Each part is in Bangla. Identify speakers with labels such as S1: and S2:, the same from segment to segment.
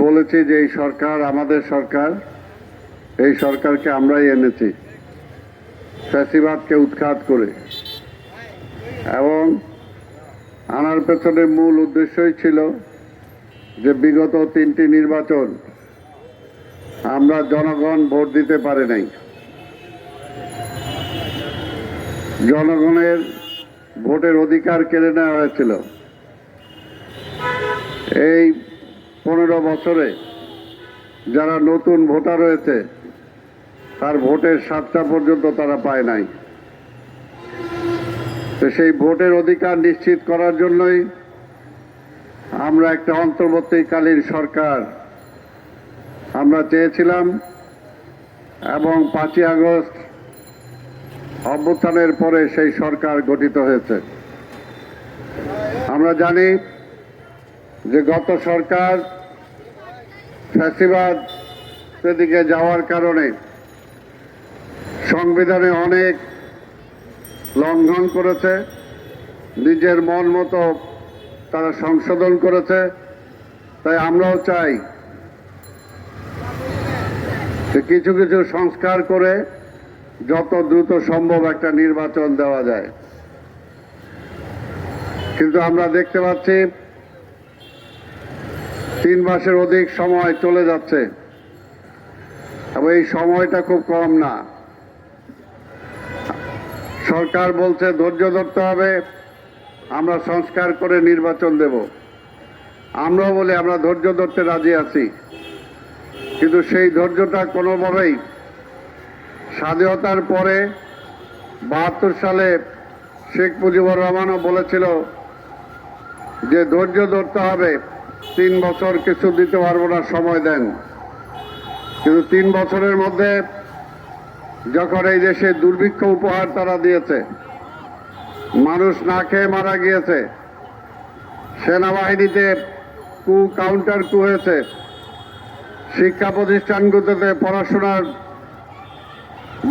S1: বলেছি যে এই সরকার আমাদের সরকার, এই সরকারকে আমরাই এনেছি ফ্যাসিবাদকে উৎখাত করে, এবং আনার পেছনে মূল উদ্দেশ্যই ছিল যে বিগত 3টি নির্বাচন আমরা জনগণ ভোট দিতে পারে নাই। জনগণের ভোটের অধিকার কেড়ে নেওয়া হয়েছিল। এই 15 বছরে যারা নতুন ভোটার হয়েছে তার ভোটের 7টা পর্যন্ত তারা পায় নাই। তো সেই ভোটের অধিকার নিশ্চিত করার জন্যই আমরা একটা অন্তর্বর্তীকালীন সরকার আমরা চেয়েছিলাম, এবং 5ই আগস্ট অভ্যুত্থানের পরে সেই সরকার গঠিত হয়েছে। আমরা জানি যে গত সরকার ফ্যাসিবাদ সেদিকে যাওয়ার কারণে সংবিধানে অনেক লঙ্ঘন করেছে, নিজের মন মতো তারা সংশোধন করেছে। তাই আমরাও চাই যে কিছু কিছু সংস্কার করে যত দ্রুত সম্ভব একটা নির্বাচন দেওয়া যায়। কিন্তু আমরা দেখতে পাচ্ছি 3 মাসের অধিক সময় চলে যাচ্ছে, এবং এই সময়টা খুব কম না। সরকার বলছে ধৈর্য ধরতে হবে, আমরা সংস্কার করে নির্বাচন দেব। আমরাও বলি আমরা ধৈর্য ধরতে রাজি আছি, কিন্তু সেই ধৈর্যটা কোনোভাবেই স্বাধীনতার পরে 72 সালে শেখ মুজিবুর রহমানও বলেছিল যে ধৈর্য ধরতে হবে, 3 বছর কিছু দিতে পারবো না, সময় দেন। কিন্তু 3 বছরের মধ্যে যখন এই দেশে দুর্ভিক্ষ উপহার তারা দিয়েছে, মানুষ না খেয়ে মারা গিয়েছে, সেনাবাহিনীতে কাউন্টার কু হয়েছে, শিক্ষা প্রতিষ্ঠানগুলোতে পড়াশোনার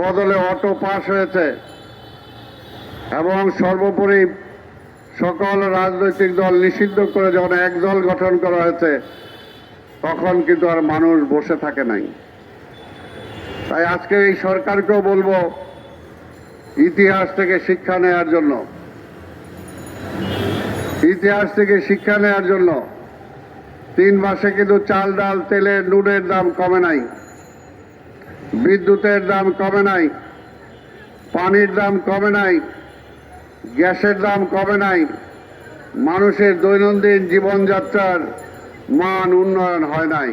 S1: বদলে অটো পাস হয়েছে, এবং সর্বোপরি সকল রাজনৈতিক দল নিষিদ্ধ করে যখন এক দল গঠন করা হয়েছে, তখন কিন্তু আর মানুষ বসে থাকে নাই। তাই আজকে এই সরকারকেও বলবো ইতিহাস থেকে শিক্ষা নেওয়ার জন্য, ইতিহাস থেকে শিক্ষা নেওয়ার জন্য 3 মাসে কিন্তু চাল ডাল তেলের নুনের দাম কমে নাই, বিদ্যুতের দাম কমে নাই, পানির দাম কমে নাই, গ্যাসের দাম কমে নাই, মানুষের দৈনন্দিন জীবনযাত্রার মান উন্নয়ন হয় নাই।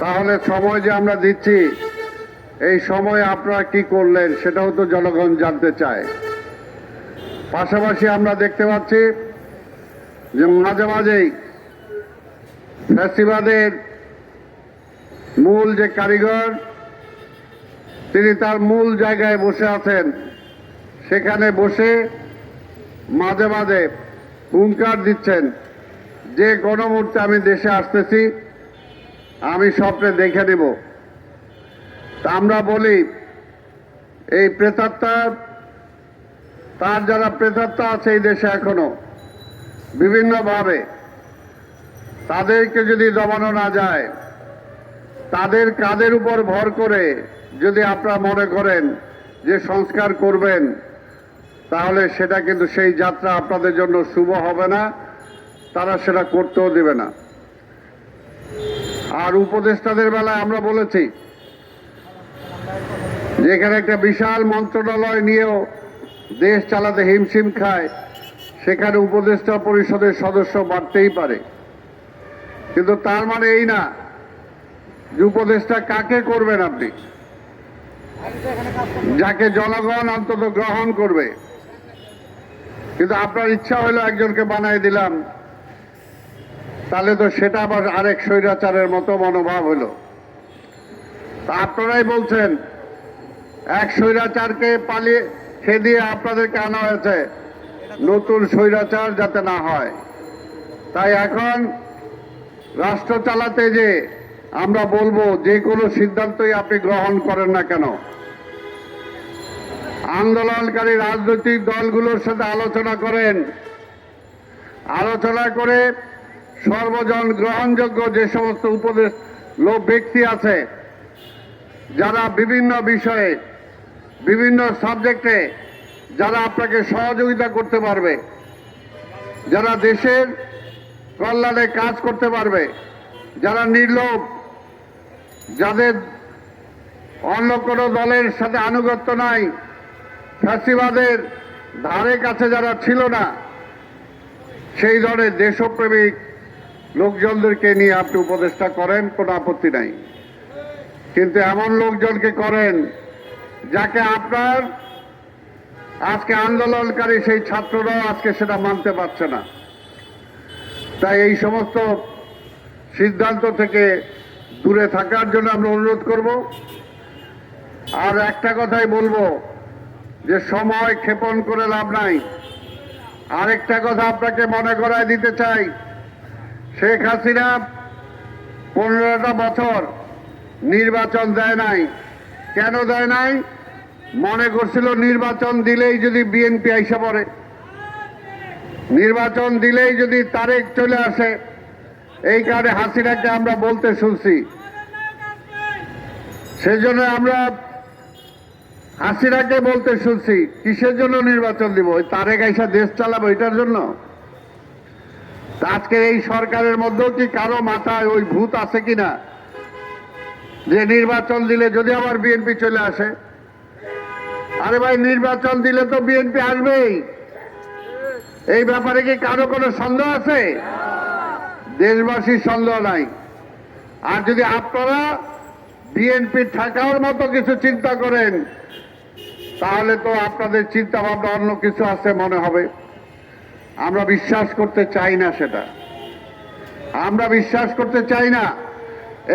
S1: তাহলে সময় যে আমরা দিচ্ছি, এই সময় আপনারা কি করলেন সেটাও তো জনগণ জানতে চায়। পাশাপাশি আমরা দেখতে পাচ্ছি যে মাঝে মাঝেই ফ্যাসিবাদের মূল যে কারিগর, তিনি তার মূল জায়গায় বসে আছেন, সেখানে বসে মাঝে মাঝে হুঙ্কার দিচ্ছেন যে কোনো মুহূর্তে আমি দেশে আসতেছি, আমি স্বপ্নে দেখে নেব। তা আমরা বলি এই প্রেতাত্মা, তার যারা প্রেতাত্মা আছে এই দেশে এখনো বিভিন্নভাবে, তাদেরকে যদি দমানো না যায়, তাদের কাঁধের উপর ভর করে যদি আপনারা মনে করেন যে সংস্কার করবেন, তাহলে সেটা কিন্তু সেই যাত্রা আপনাদের জন্য শুভ হবে না, তারা সেটা করতেও দেবে না। আর উপদেষ্টাদের বেলায় আমরা বলেছি যে এখানে একটা বিশাল মন্ত্রণালয় নিয়েও দেশ চালাতে হিমশিম খায়, সেখানে উপদেষ্টা পরিষদের সদস্য বাড়তেই পারে, কিন্তু তার মানে এই না যে উপদেষ্টা কাকে করবেন আপনি, যাকে জনগণ অন্তত গ্রহণ করবে। কিন্তু আপনার ইচ্ছা হলো একজনকে বানাই দিলাম, তাহলে তো সেটা আবার আরেক স্বৈরাচারের মতো মনোভাব হলো। তা আপনারাই বলছেন এক স্বৈরাচারকে পালিয়ে খেদিয়ে আপনাদেরকে আনা হয়েছে, নতুন স্বৈরাচার যাতে না হয়। তাই এখন রাষ্ট্র চালাতে যে আমরা বলবো যে কোনো সিদ্ধান্তই আপনি গ্রহণ করেন না কেন, আন্দোলনকারী রাজনৈতিক দলগুলোর সাথে আলোচনা করেন, আলোচনা করে সর্বজন গ্রহণযোগ্য যে সমস্ত উপদেশ লোক ব্যক্তি আছে, যারা বিভিন্ন বিষয়ে বিভিন্ন সাবজেক্টে যারা আপনাকে সহযোগিতা করতে পারবে, যারা দেশের কল্যাণে কাজ করতে পারবে, যারা নির্লোভ, যাদের অন্য কোনো দলের সাথে আনুগত্য নাই, ফ্যাসিবাদের ধারে কাছে যারা ছিল না, সেই ধরনের দেশপ্রেমিক লোকজনদেরকে নিয়ে আপনি উপদেষ্টা করেন, কোনো আপত্তি নাই। কিন্তু এমন লোকজনকে করেন যাকে আপনার আজকে আন্দোলনকারী সেই ছাত্ররাও আজকে সেটা মানতে পারছে না। তাই এই সমস্ত সিদ্ধান্ত থেকে দূরে থাকার জন্য আমরা অনুরোধ করব। আর একটা কথাই বলবো যে সময় ক্ষেপণ করে লাভ নাই। আরেকটা কথা আপনাকে মনে করায় দিতে চাই, শেখ হাসিনা 15টা বছর নির্বাচন দেয় নাই। কেন দেয় নাই? মনে করছিল নির্বাচন দিলেই যদি বিএনপি আইসা পড়ে, নির্বাচন দিলেই যদি তারেক চলে আসে, এই কারণে হাসিনাকে আমরা বলতে শুনছি। সেজন্য আমরা হাসিনাকে বলতে শুনছি, কিসের জন্য নির্বাচন দিব? ওই তারেক আইসা দেশ চালাবো এটার জন্য? আজকে এই সরকারের মধ্যেও কি কারো মাথায় ওই ভূত আছে কিনা যে নির্বাচন দিলে যদি আবার বিএনপি চলে আসে? আরে ভাই, নির্বাচন দিলে তো বিএনপি আসবেই, এই ব্যাপারে কি কারো কোনো সন্দেহ আছে? দেশবাসীর সন্দেহ নাই। আর যদি আপনারা বিএনপি থাকার মতো কিছু চিন্তা করেন, তাহলে তো আপনাদের চিন্তা ভাবনা অন্য কিছু আছে মনে হবে। আমরা বিশ্বাস করতে চাই না সেটা, আমরা বিশ্বাস করতে চাই না।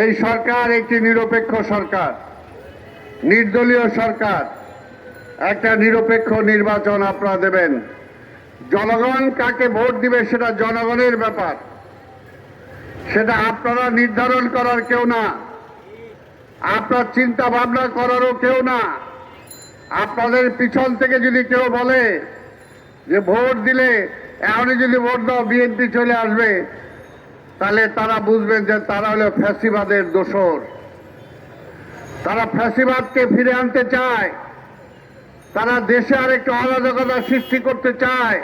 S1: এই সরকার একটি নিরপেক্ষ সরকার, নির্দলীয় সরকার। একটা নিরপেক্ষ নির্বাচন আপনারা দেবেন। জনগণ কাকে ভোট দিবে সেটা জনগণের ব্যাপার, সেটা আপনারা নির্ধারণ করার কেউ না, আপনার চিন্তা ভাবনা করারও কেউ না। আপনাদের পিছন থেকে যদি কেউ বলে যে ভোট দিলে এখনই যদি ভোট দাও বিএনপি চলে আসবে, তাহলে তারা বুঝবেন যে তারা হলো ফ্যাসিবাদের দোসর। তারা ফ্যাসিবাদকে ফিরে আনতে চায়, তারা দেশে আরেকটু অরাজকতা সৃষ্টি করতে চায়।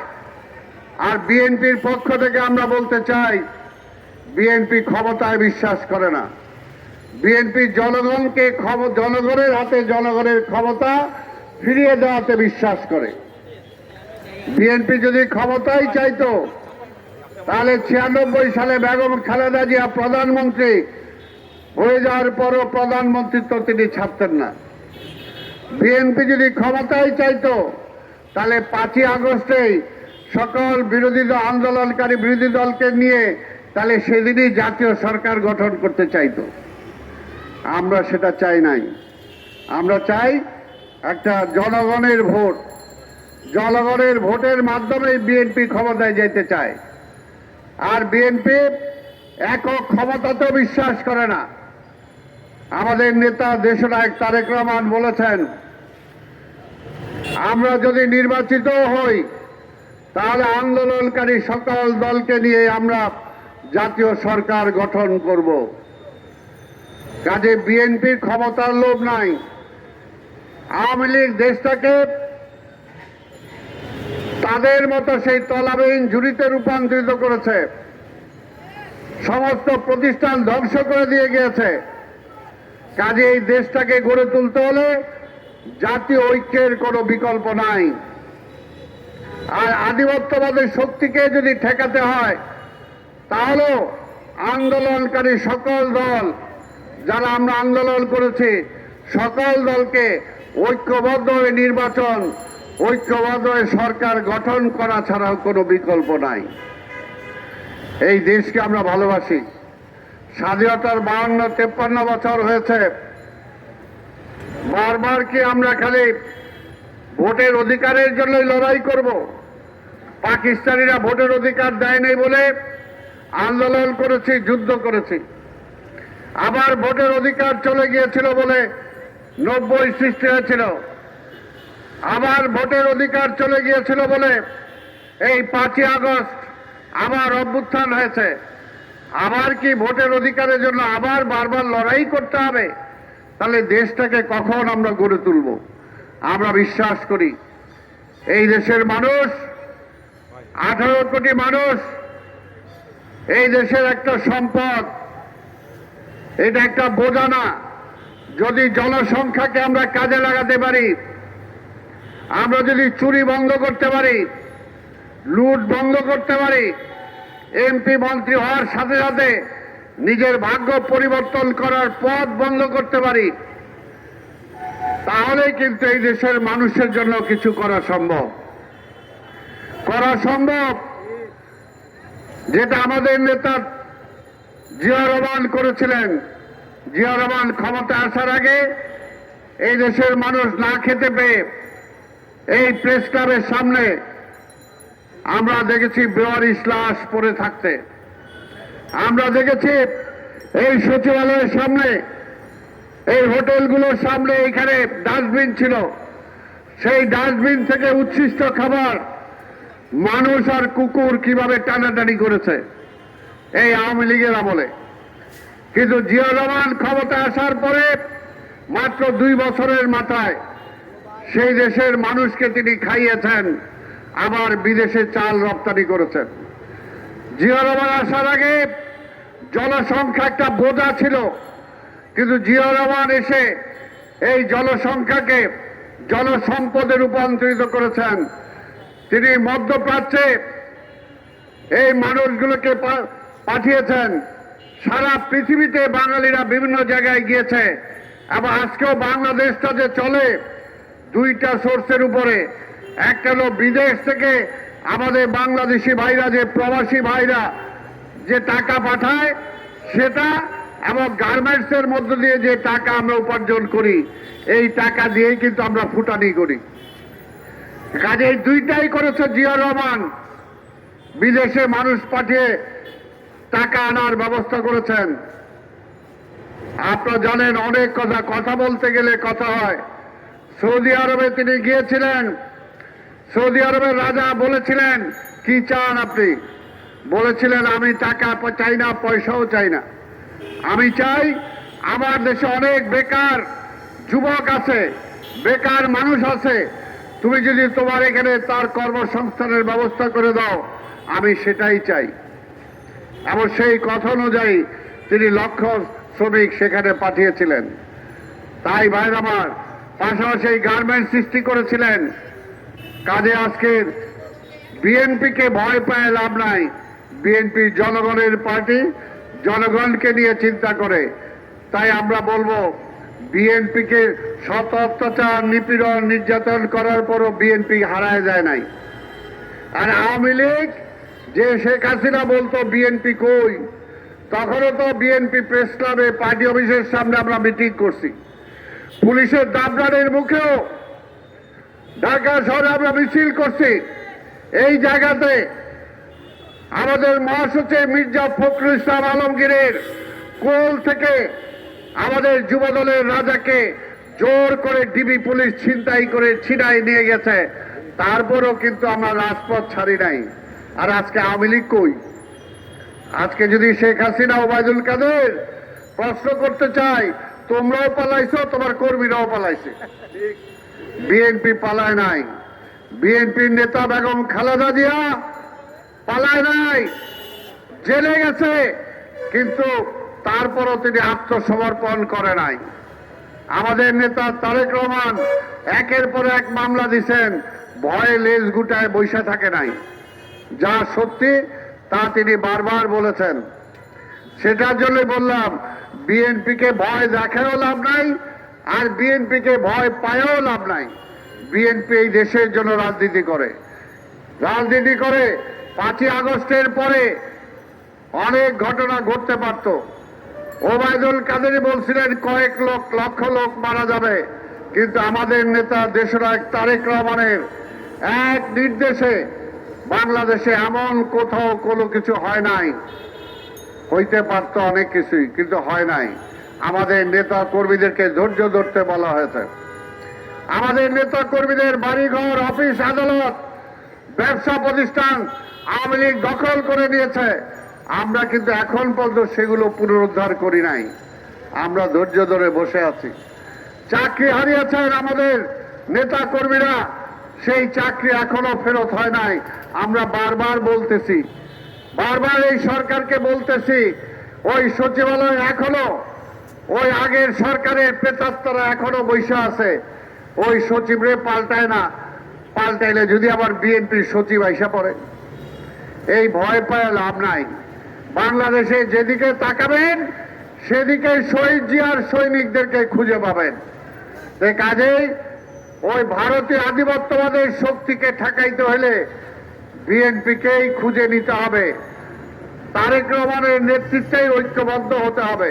S1: আর বিএনপির পক্ষ থেকে আমরা বলতে চাই, বিএনপি ক্ষমতায় বিশ্বাস করে না। বিএনপি জনগণকে জনগণের হাতে জনগণের ক্ষমতা ফিরিয়ে দেওয়াতে বিশ্বাস করে। বিএনপি যদি ক্ষমতাই চাইতো, তাহলে 96 সালে বেগম খালেদা জিয়া প্রধানমন্ত্রী হয়ে যাওয়ার পরও প্রধানমন্ত্রিত্ব তিনি ছাড়তেন না। বিএনপি যদি ক্ষমতাই চাইতো, তাহলে 5ই আগস্টেই সকল বিরোধী দল আন্দোলনকারী বিরোধী দলকে নিয়ে তাহলে সেদিনই জাতীয় সরকার গঠন করতে চাইতো। আমরা সেটা চাই নাই। আমরা চাই একটা জনগণের ভোট, জনগণের ভোটের মাধ্যমে বিএনপি ক্ষমতায় যেতে চায়। আর বিএনপি একক ক্ষমতাতেও বিশ্বাস করে না। আমাদের নেতা দেশনায়ক তারেক রহমান বলেছেন, আমরা যদি নির্বাচিত হই তাহলে আন্দোলনকারী সকল দলকে নিয়ে আমরা জাতীয় সরকার গঠন করব। কাজে বিএনপির ক্ষমতার লোভ নাই। আওয়ামী লীগ দেশটাকে তাদের মতো সেই তলাবিহীন ঝুড়িতে রূপান্তরিত করেছে, সমস্ত প্রতিষ্ঠান ধ্বংস করে দিয়ে গিয়েছে। কাজে এই দেশটাকে গড়ে তুলতে হলে জাতীয় ঐক্যের কোনো বিকল্প নাই। আর আধিপত্যবাদের শক্তিকে যদি ঠেকাতে হয়, তাহলে আন্দোলনকারী সকল দল, যারা আমরা আন্দোলন করেছি, সকল দলকে ঐক্যবদ্ধ হয়ে নির্বাচন, ঐক্যবদ্ধ হয়ে সরকার গঠন করা ছাড়াও কোনো বিকল্প নাই। এই দেশকে আমরা ভালোবাসি। স্বাধীনতার 52-53 বছর হয়েছে। বারবার কি আমরা খালি ভোটের অধিকারের জন্যই লড়াই করব? পাকিস্তানিরা ভোটের অধিকার দেয়নি বলে আন্দোলন করেছি, যুদ্ধ করেছি। আবার ভোটের অধিকার চলে গিয়েছিল বলে 90 সৃষ্টি হয়েছিল। আবার ভোটের অধিকার চলে গিয়েছিল বলে এই 5ই আগস্ট আবার অভ্যুত্থান হয়েছে। আবার কি ভোটের অধিকারের জন্য আবার বারবার লড়াই করতে হবে? তাহলে দেশটাকে কখন আমরা গড়ে তুলব? আমরা বিশ্বাস করি এই দেশের মানুষ, 18 কোটি মানুষ, এই দেশের একটা সম্পদ, এটা একটা বোঝা না। যদি জনসংখ্যাকে আমরা কাজে লাগাতে পারি, আমরা যদি চুরি বন্ধ করতে পারি, লুট বন্ধ করতে পারি, এমপি মন্ত্রী হওয়ার সাথে সাথে নিজের ভাগ্য পরিবর্তন করার পথ বন্ধ করতে পারি, তাহলে কিন্তু এই দেশের মানুষের জন্য কিছু করা সম্ভব। যেটা আমাদের নেতা জিয়া রহমান করেছিলেন। জিয়া রহমান ক্ষমতা আসার আগে এই দেশের মানুষ না খেতে পেয়ে এই প্রেস ক্লাবের সামনে আমরা দেখেছি বেওয়ারিশ লাশ পড়ে থাকতে। আমরা দেখেছি এই সচিবালয়ের সামনে, এই হোটেলগুলোর সামনে এখানে ডাস্টবিন ছিল, সেই ডাস্টবিন থেকে উচ্ছিষ্ট খাবার মানুষ আর কুকুর কিভাবে টানাটানি করেছে এই আওয়ামী লীগের আমলে। কিন্তু জিয়া রহমান ক্ষমতা আসার পরে মাত্র 2 বছরের মাথায় সেই দেশের মানুষকে তিনি খাইয়েছেন, আবার বিদেশে চাল রপ্তানি করেছেন। জিয়া রহমান আসার আগে জনসংখ্যা একটা বোঝা ছিল, কিন্তু জিয়া রহমান এসে এই জনসংখ্যাকে জনসম্পদে রূপান্তরিত করেছেন। তিনি মধ্যপ্রাচ্যে এই মানুষগুলোকে পাঠিয়েছেন। সারা পৃথিবীতে বাঙালিরা বিভিন্ন জায়গায় গিয়েছে, এবং আজকেও বাংলাদেশটা যে চলে 2টা সোর্সের উপরে। একটা হলো বিদেশ থেকে আমাদের বাংলাদেশি ভাইরা, যে প্রবাসী ভাইরা যে টাকা পাঠায় সেটা, এবং গার্মেন্টসের মধ্য দিয়ে যে টাকা আমরা উপার্জন করি, এই টাকা দিয়েই কিন্তু আমরা ফুটানি করি। কাজে এই 2টাই করেছে জিয়া রহমান। বিদেশে মানুষ পাঠিয়ে টাকা আনার ব্যবস্থা করেছেন। আপনারা জানেন, অনেক কথা বলতে গেলে কথা হয়। সৌদি আরবে তিনি গিয়েছিলেন। সৌদি আরবের রাজা বলেছিলেন, কি চান আপনি? বলেছিলেন, আমি টাকা চাই না, পয়সাও চাই না, আমি চাই আমার দেশে অনেক বেকার যুবক আছে, বেকার মানুষ আছে, তুমি যদি তোমার এখানে তার কর্মসংস্থানের ব্যবস্থা করে দাও, আমি সেটাই চাই। এবং সেই কথা অনুযায়ী তিনি লক্ষ শ্রমিক সেখানে পাঠিয়েছিলেন। তাই ভাই আমার, পাশাপাশি গার্মেন্টস সৃষ্টি করেছিলেন। কাজে আজকের বিএনপিকে ভয় পায় লাভ নাই। বিএনপি জনগণের পার্টি, জনগণকে নিয়ে চিন্তা করে। তাই আমরা বলবো, বিএনপিকে শত অত্যাচার, নিপীড়ন, নির্যাতন করার পরও বিএনপি হারায় যায় নাই। আর আওয়ামী লীগ যে শেখ হাসিনা বলতো বিএনপি কই, তখনও তো বিএনপি প্রেস ক্লাবে, পার্টি অফিসের সামনে আমরা মিটিং করছি। পুলিশের দাবরানের মুখেও ঢাকা শহরে আমরা মিছিল করছি। এই জায়গাতে আমাদের মহাসচিব মির্জা ফখরুল ইসলাম আলমগীরের কোল থেকে আমাদের যুবদলের রাজাকে জোর করে ডিবি পুলিশ ছিনতাই করে ছিনাই নিয়ে গেছে। তারপরও কিন্তু আমরা রাজপথ ছাড়ি নাই। আর আজকে আওয়ামী লীগ কই? আজকে যদি শেখ হাসিনা, ওবায়দুল কাদের প্রশ্ন করতে চাই, তোমরাও পালাইছো, তোমার কর্মীরাও পালাইছে, বিএনপি পালায় নাই। বিএনপির নেতা বেগম খালেদা জিয়া পালায় নাই, জেলে গেছে, কিন্তু তারপরও তিনি আত্মসমর্পণ করে নাই। আমাদের নেতা তারেক রহমান একের পর এক মামলা দিচ্ছেন, ভয়ে লেজ গুটায় বসে থাকে নাই। যা সত্যি তা তিনি বারবার বলেছেন। সেটার জন্য বললাম, বিএনপিকে ভয় দেখায়ও লাভ নাই, আর বিএনপিকে ভয় পায়ও লাভ নাই। বিএনপি এই দেশের জন্য রাজনীতি করে। 5ই আগস্টের পরে অনেক ঘটনা ঘটতে পারত। ওবায়দুল কাদেরই বলছিলেন কয়েক লক্ষ লোক মারা যাবে, কিন্তু আমাদের নেতা দেশনায়ক তারেক রহমানের এক নির্দেশে বাংলাদেশে এমন কোথাও কোনো কিছু হয় নাই। হইতে পারত অনেক কিছুই, কিন্তু হয় নাই। আমাদের নেতা কর্মীদেরকে ধৈর্য ধরতে বলা হয়েছে। আমাদের নেতা কর্মীদের বাড়িঘর, অফিস, আদালত, ব্যবসা প্রতিষ্ঠান আওয়ামী লীগ দখল করে নিয়েছে। আমরা কিন্তু এখন পর্যন্ত সেগুলো পুনরুদ্ধার করি নাই। আমরা ধৈর্য ধরে বসে আছি। চাকরি হারিয়েছেন আমাদের নেতা কর্মীরা, সেই চাকরি এখনো ফেরত হয় নাই। আমরা বারবার বলতেছি, বারবার এই সরকারকে বলতেছি, ওই সচিবালয় এখনো ওই আগের সরকারের প্রেতাত্মারা এখনো বৈশা আছে। ওই সচিবরে পাল্টায় না, পাল্টাইলে যদি আবার বিএনপির সচিব আইসা পড়ে, এই ভয় পায় লাভ নাই। বাংলাদেশে যেদিকে তাকাবেন সেদিকে শহীদ জিয়ার সৈনিকদেরকে খুঁজে পাবেন। এই কাজেই ওই ভারতীয় আধিপত্যবাদের শক্তিকে ঠেকাইতে হলে বিএনপিকেই খুঁজে নিতে হবে, তারেক রহমানের নেতৃত্বেই ঐক্যবদ্ধ হতে হবে।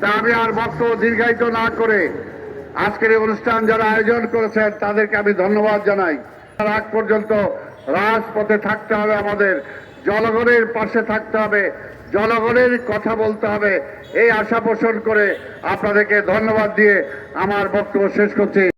S1: তা আমি আর বক্তব্য দীর্ঘায়িত না করে আজকের এই অনুষ্ঠান যারা আয়োজন করেছেন তাদেরকে আমি ধন্যবাদ জানাই। তার আগ পর্যন্ত রাজপথে থাকতে হবে, আমাদের জনগণের পাশে থাকতে হবে, জনগণের কথা বলতে হবে, এই আশা পোষণ করে আপনাদেরকে ধন্যবাদ দিয়ে আমার বক্তব্য শেষ করছি।